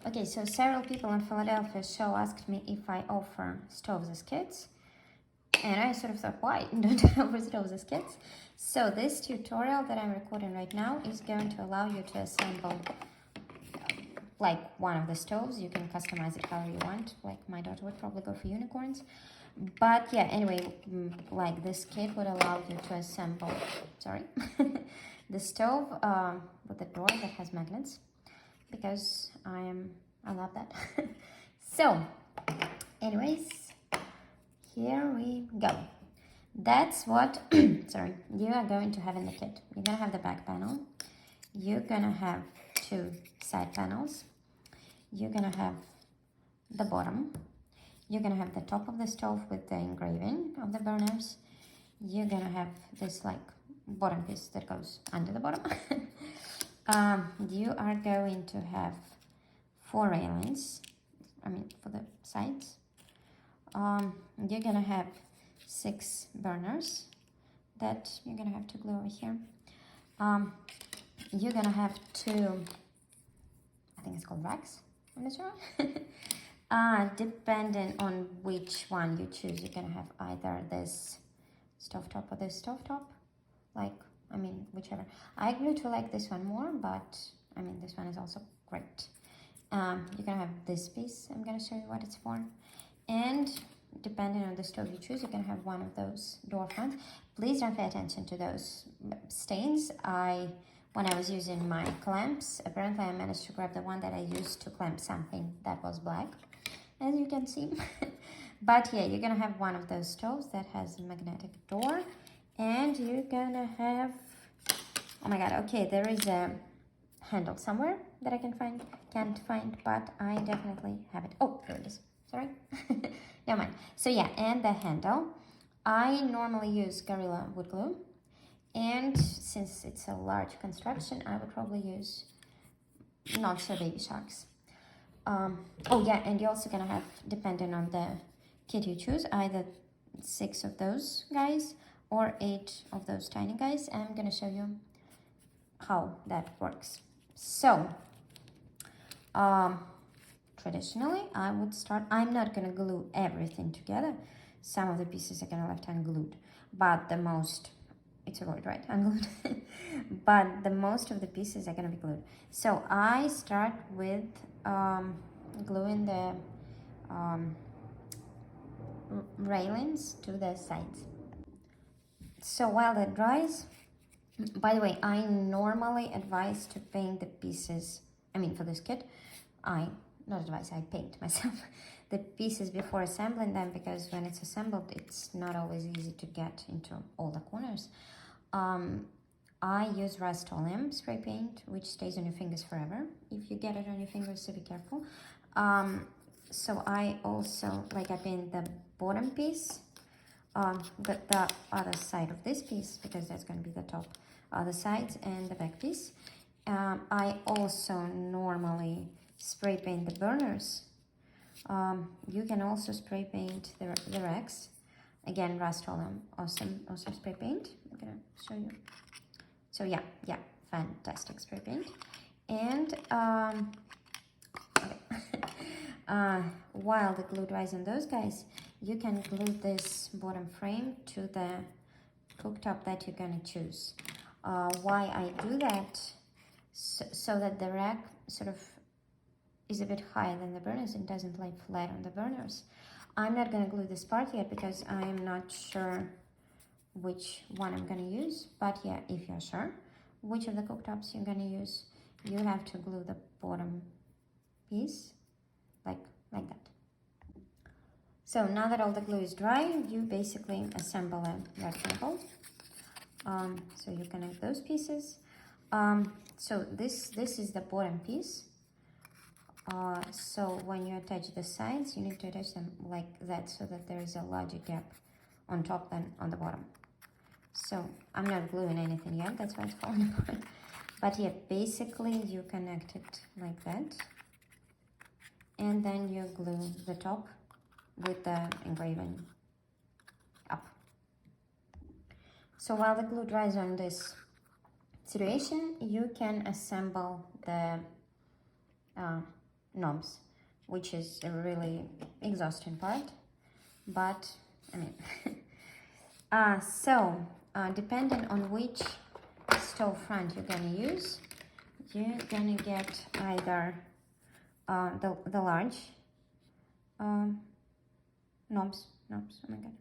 Okay, so several people in Philadelphia show asked me if I offer stoves as kits. And I sort of thought, why don't I offer stoves as kits? So this tutorial that I'm recording right now is going to allow you to assemble like one of the stoves. You can customize it however you want. Like my daughter would probably go for unicorns. But yeah, anyway, like this kit would allow you to assemble, sorry, the stove with a door that has magnets, because I love that. So, anyways, here we go. That's what, sorry, you are going to have in the kit. You're gonna have the back panel. You're gonna have 2 side panels. You're gonna have the bottom. You're gonna have the top of the stove with the engraving of the burners. You're gonna have this like bottom piece that goes under the bottom. You are going to have 4 railings, I mean for the sides. You're gonna have 6 burners that you're gonna have to glue over here. You're gonna have 2, I think it's called racks, I'm not sure. Depending on which one you choose, you're gonna have either this stovetop or this stovetop, like, I mean, whichever. I grew to like this one more, but I mean, this one is also great. You're gonna have this piece, I'm gonna show you what it's for. And depending on the stove you choose, you can have one of those door fronts. Please don't pay attention to those stains. When I was using my clamps, apparently I managed to grab the one that I used to clamp something that was black, as you can see. But yeah, you're gonna have one of those stoves that has a magnetic door, and you're gonna have, oh my god, okay, there is a handle somewhere that I can't find, but I definitely have it. Oh, here it is. Sorry. Never mind. So yeah, and the handle. I normally use Gorilla wood glue, and since it's a large construction, I would probably use not so baby sharks. Oh yeah, and you're also gonna have, depending on the kit you choose, either 6 of those guys or 8 of those tiny guys. And I'm gonna show you how that works. So, traditionally, I would start, I'm not gonna glue everything together. Some of the pieces are gonna left unglued, but the most, it's a word, right? Unglued. But the most of the pieces are gonna be glued. So I start with gluing the railings to the sides. So while that dries, by the way, I normally advise to paint the pieces, I mean for this kit, I paint myself the pieces before assembling them, because when it's assembled, it's not always easy to get into all the corners. I use Rust-Oleum spray paint, which stays on your fingers forever if you get it on your fingers, so be careful. So I also, like, I paint the bottom piece, the other side of this piece, because that's going to be the top, other sides, and the back piece. I also normally spray paint the burners. You can also spray paint the racks. Again, Rust-Oleum, awesome spray paint. I'm gonna show you. So yeah, fantastic spray paint. And okay. While the glue dries on those guys, you can glue this bottom frame to the cooktop that you're gonna choose. Why I do that? So that the rack sort of is a bit higher than the burners and doesn't lay flat on the burners. I'm not gonna glue this part yet because I'm not sure which one I'm gonna use, but yeah, if you're sure which of the cooktops you're gonna use, you have to glue the bottom piece like that. So now that all the glue is dry, you basically assemble a rectangle. So you connect those pieces. So this is the bottom piece. So when you attach the sides, you need to attach them like that, so that there is a larger gap on top than on the bottom. So I'm not gluing anything yet, that's why it's falling apart. But yeah, basically you connect it like that, and then you glue the top with the engraving up. So while the glue dries on this situation, you can assemble the knobs, which is a really exhausting part. But I mean, depending on which stove front you're gonna use, you're gonna get either the large knobs, oh my god,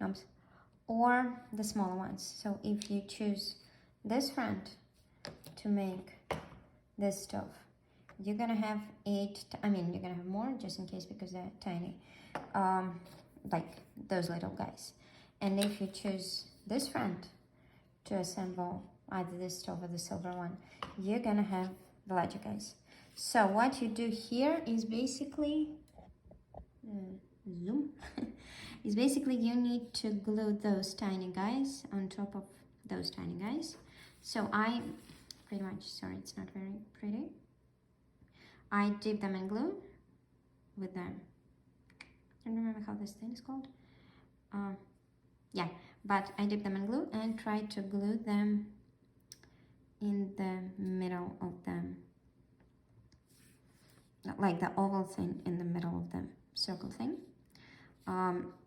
knobs, or the smaller ones. So if you choose this front to make this stove, you're gonna have you're gonna have more just in case because they're tiny, like those little guys. And if you choose this front to assemble either this stove or the silver one, you're gonna have the larger guys. So what you do here is basically zoom is basically you need to glue those tiny guys on top of those tiny guys. So I pretty much, sorry, it's not very pretty, I dip them in glue with them. I don't remember how this thing is called. Yeah, but I dip them in glue and try to glue them in the middle of them, like the oval thing in the middle of the circle thing.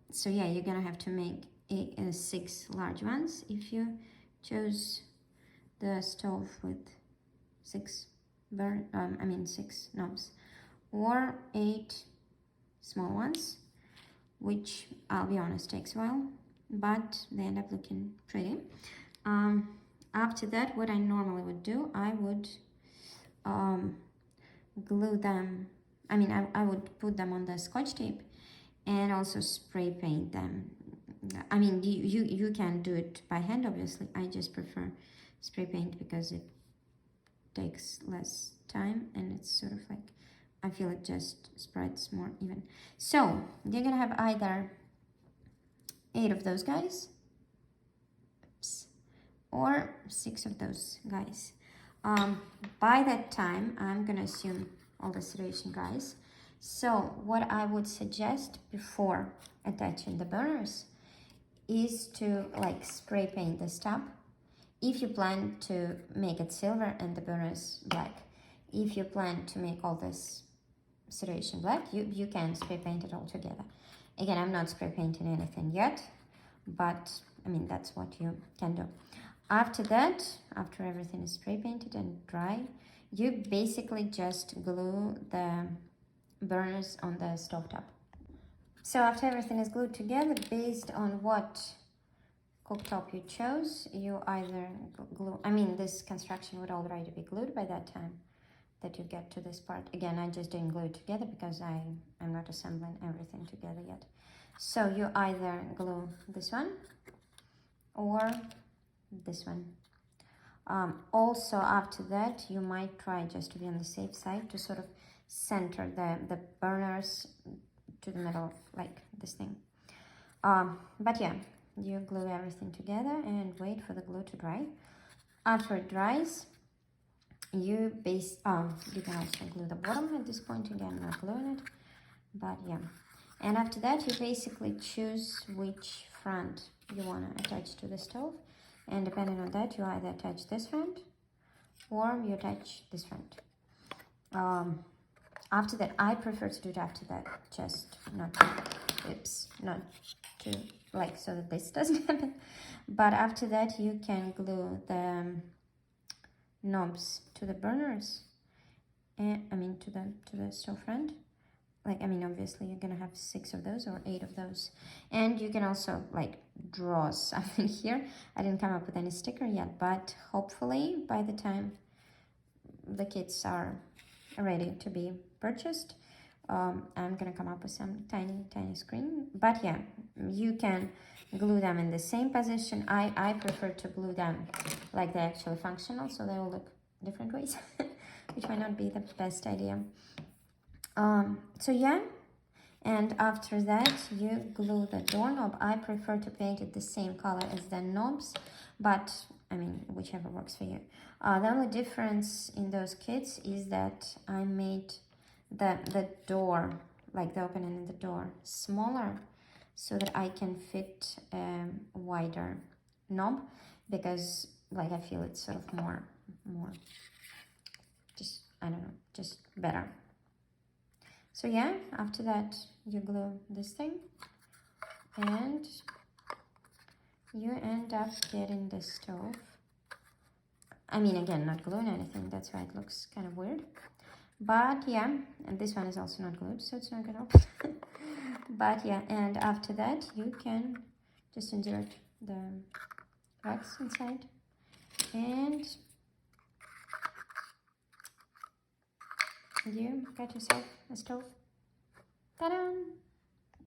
So yeah, you're gonna have to make 6 large ones if you chose the stove with 6 knobs, or 8 small ones, which I'll be honest takes a while, but they end up looking pretty. After that, what I normally would do, I would glue them. I would put them on the Scotch tape and also spray paint them. I mean, you can do it by hand, obviously. I just prefer spray paint because it takes less time and it's sort of like, I feel it just spreads more even. So you're gonna have either 8 of those guys, or 6 of those guys. By that time, I'm gonna assume all the serration guys. So what I would suggest before attaching the burners is to like spray paint the stub if you plan to make it silver and the burners black. If you plan to make all this serration black, you can spray paint it all together. Again, I'm not spray painting anything yet, but I mean, that's what you can do. After that, after everything is spray painted and dry, you basically just glue the burners on the stovetop. So after everything is glued together, based on what cooktop you chose, you either glue, this construction would already be glued by that time that you get to this part. Again, I just didn't glue it together because I'm not assembling everything together yet. So you either glue this one or this one. Also after that, you might try, just to be on the safe side, to sort of center the burners to the middle of like this thing. But yeah, you glue everything together and wait for the glue to dry. After it dries, you can also glue the bottom at this point. Again, not gluing it, but yeah. And after that, you basically choose which front you want to attach to the stove, and depending on that, you either attach this front or you attach this front. After that, I prefer to do it after that, just not to like, so that this doesn't happen. But after that, you can glue the knobs to the burners, and to the stove front. Like, obviously you're gonna have 6 of those or 8 of those, and you can also like draw something here. I didn't come up with any sticker yet, but hopefully by the time the kits are ready to be purchased, I'm gonna come up with some tiny screen. But yeah, you can glue them in the same position. I prefer to glue them like they're actually functional, so they will look different ways, which might not be the best idea. So yeah, and after that you glue the doorknob. I prefer to paint it the same color as the knobs, but whichever works for you. The only difference in those kits is that I made the door, like the opening in the door, smaller so that I can fit a wider knob, because like I feel it's sort of more just, I don't know, just better. So yeah, after that you glue this thing and you end up getting the stove. I mean, again, not gluing anything, that's why it looks kind of weird. But yeah, and this one is also not glued, so it's not gonna open. But yeah, and after that you can just insert the wax inside and you got yourself a stove. Ta-da!